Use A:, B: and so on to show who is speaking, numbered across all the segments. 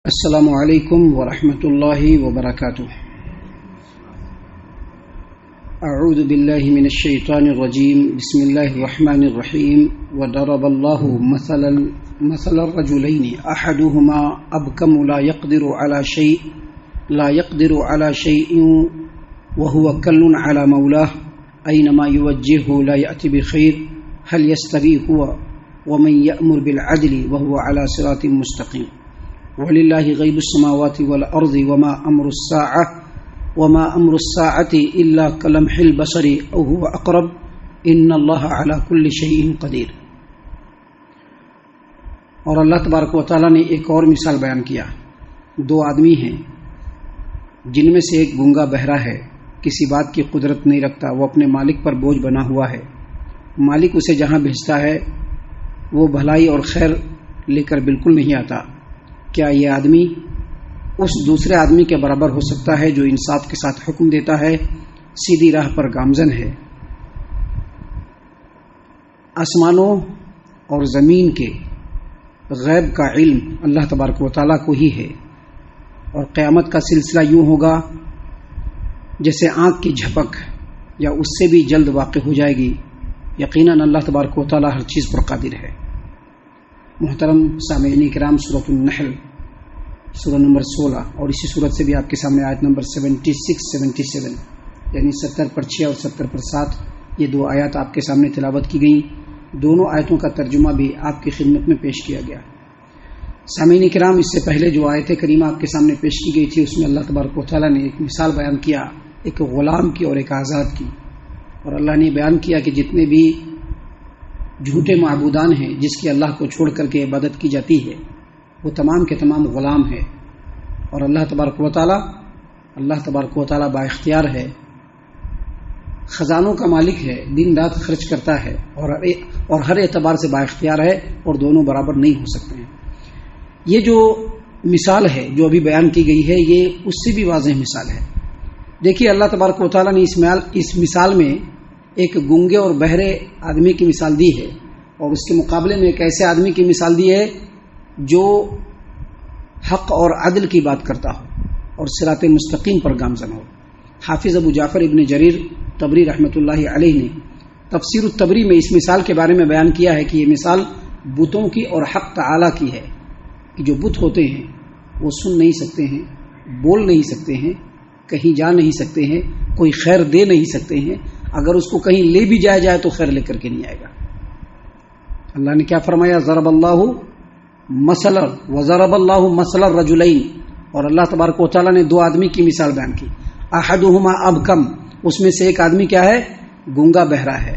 A: السلام علیکم ورحمۃ اللہ وبرکاتہ۔ اعوذ باللہ من الشیطان الرجیم، بسم اللہ الرحمن الرحیم۔ وضرب اللہ مثل الرجلین احدهما ابکم لا يقدر على شيء وهو كل على مولاه اينما يوجهه لا يأتي بخير هل يستوي هو ومن يأمر بالعدل وهو على صراط مستقيم وَلِلَّهِ غَيْبُ السَّمَاوَاتِ وَالْأَرْضِ وَمَا أَمْرُ السَّاعَةِ إِلَّا كَلَمْحِ الْبَصَرِ أَوْ هُوَ أَقْرَبُ إِنَّ اللَّهَ عَلَى كُلِّ شَيْءٍ قَدِيرٌ۔ اور اللہ تبارک و تعالیٰ نے ایک اور مثال بیان کیا۔ دو آدمی ہیں جن میں سے ایک گونگا بہرا ہے، کسی بات کی قدرت نہیں رکھتا، وہ اپنے مالک پر بوجھ بنا ہوا ہے، مالک اسے جہاں بھیجتا ہے وہ بھلائی اور خیر لے کر بالکل نہیں آتا۔ کیا یہ آدمی اس دوسرے آدمی کے برابر ہو سکتا ہے جو انصاف کے ساتھ حکم دیتا ہے، سیدھی راہ پر گامزن ہے؟ آسمانوں اور زمین کے غیب کا علم اللہ تبارک و تعالیٰ کو ہی ہے، اور قیامت کا سلسلہ یوں ہوگا جیسے آنکھ کی جھپک یا اس سے بھی جلد واقع ہو جائے گی۔ یقیناً اللہ تبارک و تعالیٰ ہر چیز پر قادر ہے۔ محترم سامعین کرام، سورۃ النحل سورہ نمبر 16 اور اسی سورت سے بھی آپ کے سامنے آیت نمبر 76-77 یعنی 70 پر 6 اور 70 پر 7 یہ دو آیات آپ کے سامنے تلاوت کی گئیں۔ دونوں آیتوں کا ترجمہ بھی آپ کی خدمت میں پیش کیا گیا۔ سامعین کرام، اس سے پہلے جو آیت کریمہ آپ کے سامنے پیش کی گئی تھی اس میں اللہ تبارک و تعالیٰ نے ایک مثال بیان کیا، ایک غلام کی اور ایک آزاد کی، اور اللہ نے بیان کیا کہ جتنے بھی جھوٹے معبودان ہیں جس کی اللہ کو چھوڑ کر کے عبادت کی جاتی ہے وہ تمام کے تمام غلام ہیں، اور اللہ تبارک و تعالیٰ با اختیار ہے، خزانوں کا مالک ہے، دن رات خرچ کرتا ہے اور ہر اعتبار سے با اختیار ہے، اور دونوں برابر نہیں ہو سکتے ہیں۔ یہ جو مثال ہے جو ابھی بیان کی گئی ہے یہ اس سے بھی واضح مثال ہے۔ دیکھیے اللہ تبارک و تعالیٰ نے اس مثال میں ایک گونگے اور بہرے آدمی کی مثال دی ہے، اور اس کے مقابلے میں ایک ایسے آدمی کی مثال دی ہے جو حق اور عدل کی بات کرتا ہو اور صراط مستقیم پر گامزن ہو۔ حافظ ابو جعفر ابن جریر طبری رحمۃ اللہ علیہ نے تفسیر الطبری میں اس مثال کے بارے میں بیان کیا ہے کہ یہ مثال بتوں کی اور حق تعالی کی ہے، کہ جو بت ہوتے ہیں وہ سن نہیں سکتے ہیں، بول نہیں سکتے ہیں، کہیں جا نہیں سکتے ہیں، کوئی خیر دے نہیں سکتے ہیں، اگر اس کو کہیں لے بھی جایا جائے تو خیر لے کر کے نہیں آئے گا۔ اللہ نے کیا فرمایا؟ ضرب اللہ مثل الرجلین، اور اللہ تبارک و تعالیٰ نے دو آدمی کی مثال بیان کی۔ احدہما ابکم، اس میں سے ایک آدمی کیا ہے؟ گونگا بہرا ہے۔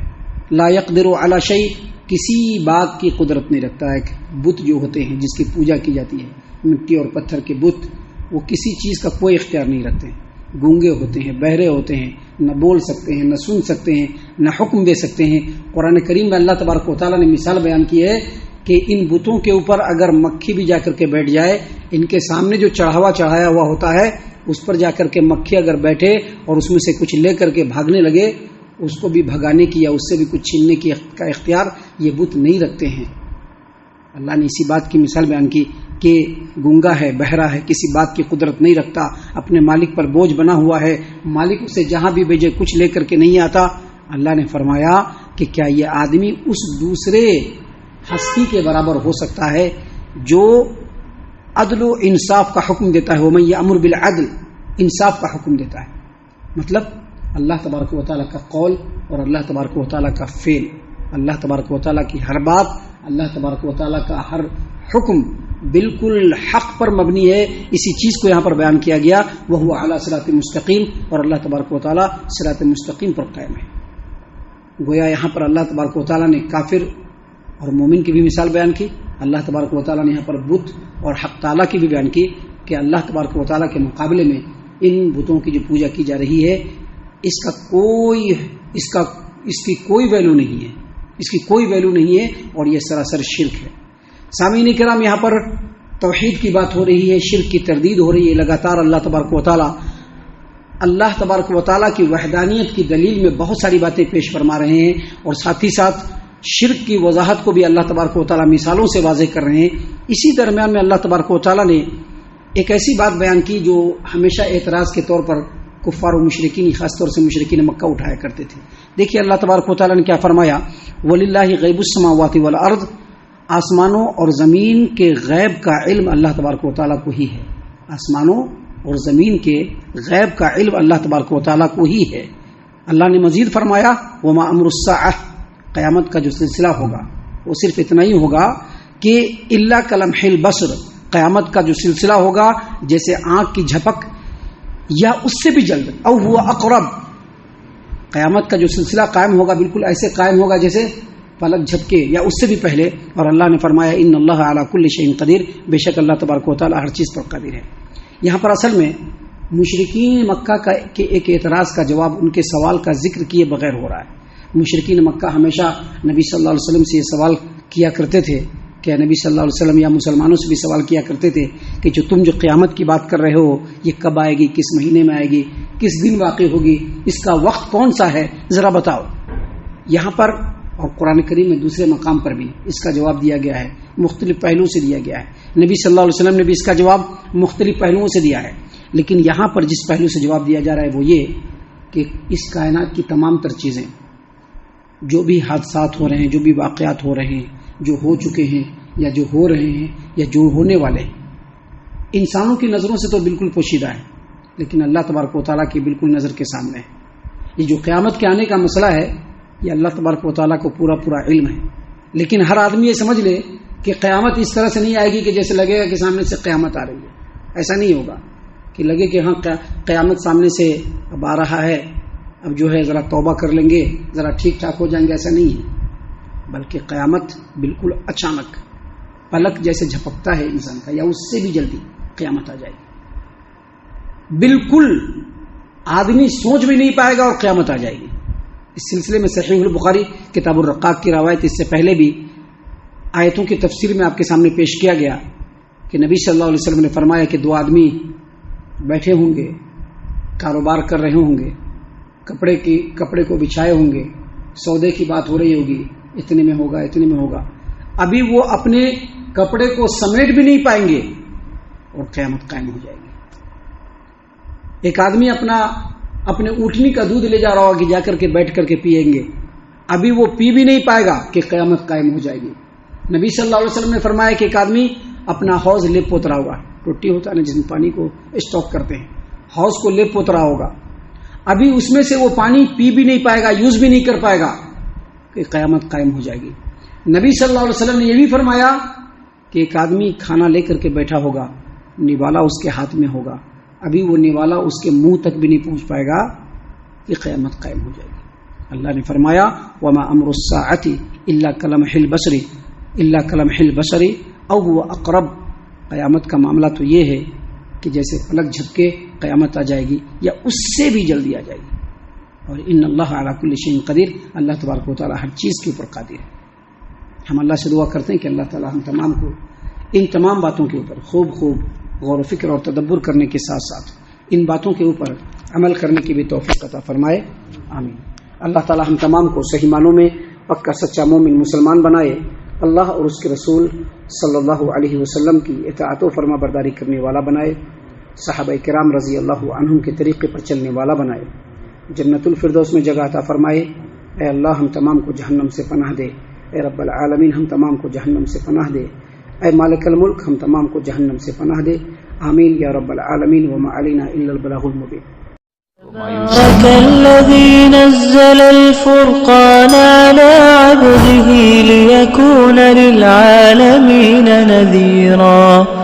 A: لا یقدر علی شیء، کسی بات کی قدرت نہیں رکھتا ہے۔ بت جو ہوتے ہیں جس کی پوجا کی جاتی ہے، مٹی اور پتھر کے بت، وہ کسی چیز کا کوئی اختیار نہیں رکھتے ہیں، گونگے ہوتے ہیں، بہرے ہوتے ہیں، نہ بول سکتے ہیں، نہ سن سکتے ہیں، نہ حکم دے سکتے ہیں۔ قرآن کریم میں اللہ تبارک و تعالیٰ نے مثال بیان کی ہے کہ ان بتوں کے اوپر اگر مکھی بھی جا کر کے بیٹھ جائے، ان کے سامنے جو چڑھایا ہوا ہوتا ہے اس پر جا کر کے مکھی اگر بیٹھے اور اس میں سے کچھ لے کر کے بھاگنے لگے، اس کو بھی بھگانے کی یا اس سے بھی کچھ چھیننے کی کا اختیار یہ بت نہیں رکھتے ہیں۔ اللہ نے اسی بات کی مثال بیان کی کہ گونگا ہے، بہرا ہے، کسی بات کی قدرت نہیں رکھتا، اپنے مالک پر بوجھ بنا ہوا ہے، مالک اسے جہاں بھی بھیجے کچھ لے کر کے نہیں آتا۔ اللہ نے فرمایا کہ کیا یہ آدمی اس دوسرے ہستی کے برابر ہو سکتا ہے جو عدل و انصاف کا حکم دیتا ہے؟ وَمَن يَأْمُرْ بِالْعَدْلِ، انصاف کا حکم دیتا ہے، مطلب اللہ تبارک و تعالیٰ کا قول اور اللہ تبارک و تعالیٰ کا فعل، اللہ تبارک و تعالیٰ کی ہر بات، اللہ تبارک و تعالیٰ کا ہر حکم بالکل حق پر مبنی ہے۔ اسی چیز کو یہاں پر بیان کیا گیا، وَهُوَ عَلَى صِرَاطٍ مُسْتَقِيمٍ، اور اللہ تبارک و تعالیٰ صراط مستقیم پر قائم ہے۔ گویا یہاں پر اللہ تبارک و تعالیٰ نے کافر اور مومن کی بھی مثال بیان کی، اللہ تبارک و تعالیٰ نے یہاں پر بت اور حق تعالیٰ کی بھی بیان کی کہ اللہ تبارک و تعالیٰ کے مقابلے میں ان بتوں کی جو پوجا کی جا رہی ہے اس کی کوئی ویلو نہیں ہے، اس کی کوئی ویلو نہیں ہے، اور یہ سراسر شرک ہے۔ سامعین کرام، یہاں پر توحید کی بات ہو رہی ہے، شرک کی تردید ہو رہی ہے۔ لگاتار اللہ تبارک و تعالیٰ کی وحدانیت کی دلیل میں بہت ساری باتیں پیش فرما رہے ہیں، اور ساتھ ہی ساتھ شرک کی وضاحت کو بھی اللہ تبارک و تعالیٰ مثالوں سے واضح کر رہے ہیں۔ اسی درمیان میں اللہ تبارک و تعالیٰ نے ایک ایسی بات بیان کی جو ہمیشہ اعتراض کے طور پر کفار و مشرکین، خاص طور سے مشرکین مکہ اٹھایا کرتے تھے. دیکھیے اللہ تبارک و تعالیٰ نے کیا فرمایا، وَلِلَّهِ غَيْبُ السَّمَاوَاتِ وَالْأَرْضِ، آسمانوں اور زمین کے غیب کا علم اللہ تبارک و تعالیٰ کو ہی ہے. آسمانوں اور زمین کے غیب کا علم اللہ تبارک و تعالیٰ کو ہی ہے. اللہ نے مزید فرمایا وَمَا أَمْرُ السَّاعَةِ، قیامت کا جو سلسلہ ہوگا وہ صرف اتنا ہی ہوگا کہ إِلَّا كَلَمْحِ الْبَصَرِ، قیامت کا جو سلسلہ ہوگا جیسے آنکھ کی جھپک یا اس سے بھی جلد، او هو اقرب، قیامت کا جو سلسلہ قائم ہوگا بالکل ایسے قائم ہوگا جیسے پلک جھپکے یا اس سے بھی پہلے. اور اللہ نے فرمایا ان اللہ علی کل شیء قدیر، بے شک اللہ تبارک و تعالی ہر چیز پر قادر ہے. یہاں پر اصل میں مشرکین مکہ کا ایک اعتراض کا جواب ان کے سوال کا ذکر کیے بغیر ہو رہا ہے. مشرکین مکہ ہمیشہ نبی صلی اللہ علیہ وسلم سے یہ سوال کیا کرتے تھے کہ نبی صلی اللہ علیہ وسلم یا مسلمانوں سے بھی سوال کیا کرتے تھے کہ تم جو قیامت کی بات کر رہے ہو یہ کب آئے گی، کس مہینے میں آئے گی، کس دن واقع ہوگی، اس کا وقت کون سا ہے، ذرا بتاؤ. یہاں پر اور قرآن کریم میں دوسرے مقام پر بھی اس کا جواب دیا گیا ہے، مختلف پہلوؤں سے دیا گیا ہے. نبی صلی اللہ علیہ وسلم نے بھی اس کا جواب مختلف پہلوؤں سے دیا ہے. لیکن یہاں پر جس پہلو سے جواب دیا جا رہا ہے وہ یہ کہ اس کائنات کی تمام تر چیزیں، جو بھی حادثات ہو رہے ہیں، جو بھی واقعات ہو رہے ہیں، جو ہو چکے ہیں یا جو ہو رہے ہیں یا جو ہونے والے ہیں، انسانوں کی نظروں سے تو بالکل پوشیدہ ہے لیکن اللہ تبارک و تعالیٰ کی بالکل نظر کے سامنے ہے. یہ جو قیامت کے آنے کا مسئلہ ہے یہ اللہ تبارک و تعالیٰ کو پورا علم ہے. لیکن ہر آدمی یہ سمجھ لے کہ قیامت اس طرح سے نہیں آئے گی کہ جیسے لگے گا کہ سامنے سے قیامت آ رہی ہے. ایسا نہیں ہوگا کہ لگے کہ ہاں قیامت سامنے سے اب آ رہا ہے، اب جو ہے ذرا توبہ کر لیں گے، ذرا ٹھیک ٹھاک ہو جائیں گے. ایسا نہیں ہے، بلکہ قیامت بالکل اچانک پلک جیسے جھپکتا ہے انسان کا یا اس سے بھی جلدی قیامت آ جائے گی. بالکل آدمی سوچ بھی نہیں پائے گا اور قیامت آ جائے گی. اس سلسلے میں صحیح البخاری کتاب الرقاق کی روایت اس سے پہلے بھی آیتوں کی تفسیر میں آپ کے سامنے پیش کیا گیا کہ نبی صلی اللہ علیہ وسلم نے فرمایا کہ دو آدمی بیٹھے ہوں گے، کاروبار کر رہے ہوں گے، کپڑے کو بچھائے ہوں گے، سودے کی بات ہو رہی ہوگی، اتنے میں ہوگا اتنے میں ہوگا. ابھی وہ اپنے کپڑے کو سمیٹ بھی نہیں پائیں گے اور قیامت قائم ہو جائے گی. ایک آدمی اپنے اونٹنی کا دودھ لے جا رہا ہوگا کہ جا کر کے بیٹھ کر کے پیئیں گے، ابھی وہ پی بھی نہیں پائے گا کہ قیامت قائم ہو جائے گی. نبی صلی اللہ علیہ وسلم نے فرمایا کہ ایک آدمی اپنا حوض لے پوت رہا ہوگا، ٹوٹی ہوتا ہے نا جس میں پانی کو اسٹاک کرتے ہیں، حوض کو لے پوت رہا ہوگا، ابھی اس میں سے وہ پانی پی بھی نہیں پائے گا، یوز بھی نہیں کر پائے گا کہ قیامت قائم ہو جائے گی. نبی صلی اللہ علیہ وسلم نے یہ بھی فرمایا کہ ایک آدمی کھانا لے کر کے بیٹھا ہوگا، نوالا اس کے ہاتھ میں ہوگا، ابھی وہ نوالا اس کے منہ تک بھی نہیں پہنچ پائے گا کہ قیامت قائم ہو جائے گی. اللہ نے فرمایا وما امر الساعة الا كلمح البصر او هو اقرب. قیامت کا معاملہ تو یہ ہے کہ جیسے پلک جھپکے قیامت آ جائے گی یا اس سے بھی جلدی آ جائے گی. اور ان اللہ علی کل شیء قدیر، اللہ تبارک و تعالی ہر چیز کے اوپر قادر ہے. ہم اللہ سے دعا کرتے ہیں کہ اللہ تعالی ہم تمام کو ان تمام باتوں کے اوپر خوب غور و فکر اور تدبر کرنے کے ساتھ ساتھ ان باتوں کے اوپر عمل کرنے کی بھی توفیق عطا فرمائے، آمین. اللہ تعالی ہم تمام کو صحیح معنوں میں پکا سچا مومن مسلمان بنائے، اللہ اور اس کے رسول صلی اللہ علیہ وسلم کی اطاعت و فرما برداری کرنے والا بنائے، صحابہ کرام رضی اللہ عنہم کے طریقے پر چلنے والا بنائے، جنت الفردوس میں جگہ عطا فرمائے. اے اللہ ہم تمام کو جہنم سے پناہ دے، اے رب العالمین ہم تمام کو جہنم سے پناہ دے، اے مالک الملک ہم تمام کو جہنم سے پناہ دے، آمین یا رب العالمین. وما علینا الا البلاغ المبین.
B: تبارك الذي نزل الفرقان على عبده ليكون للعالمين نذيرا.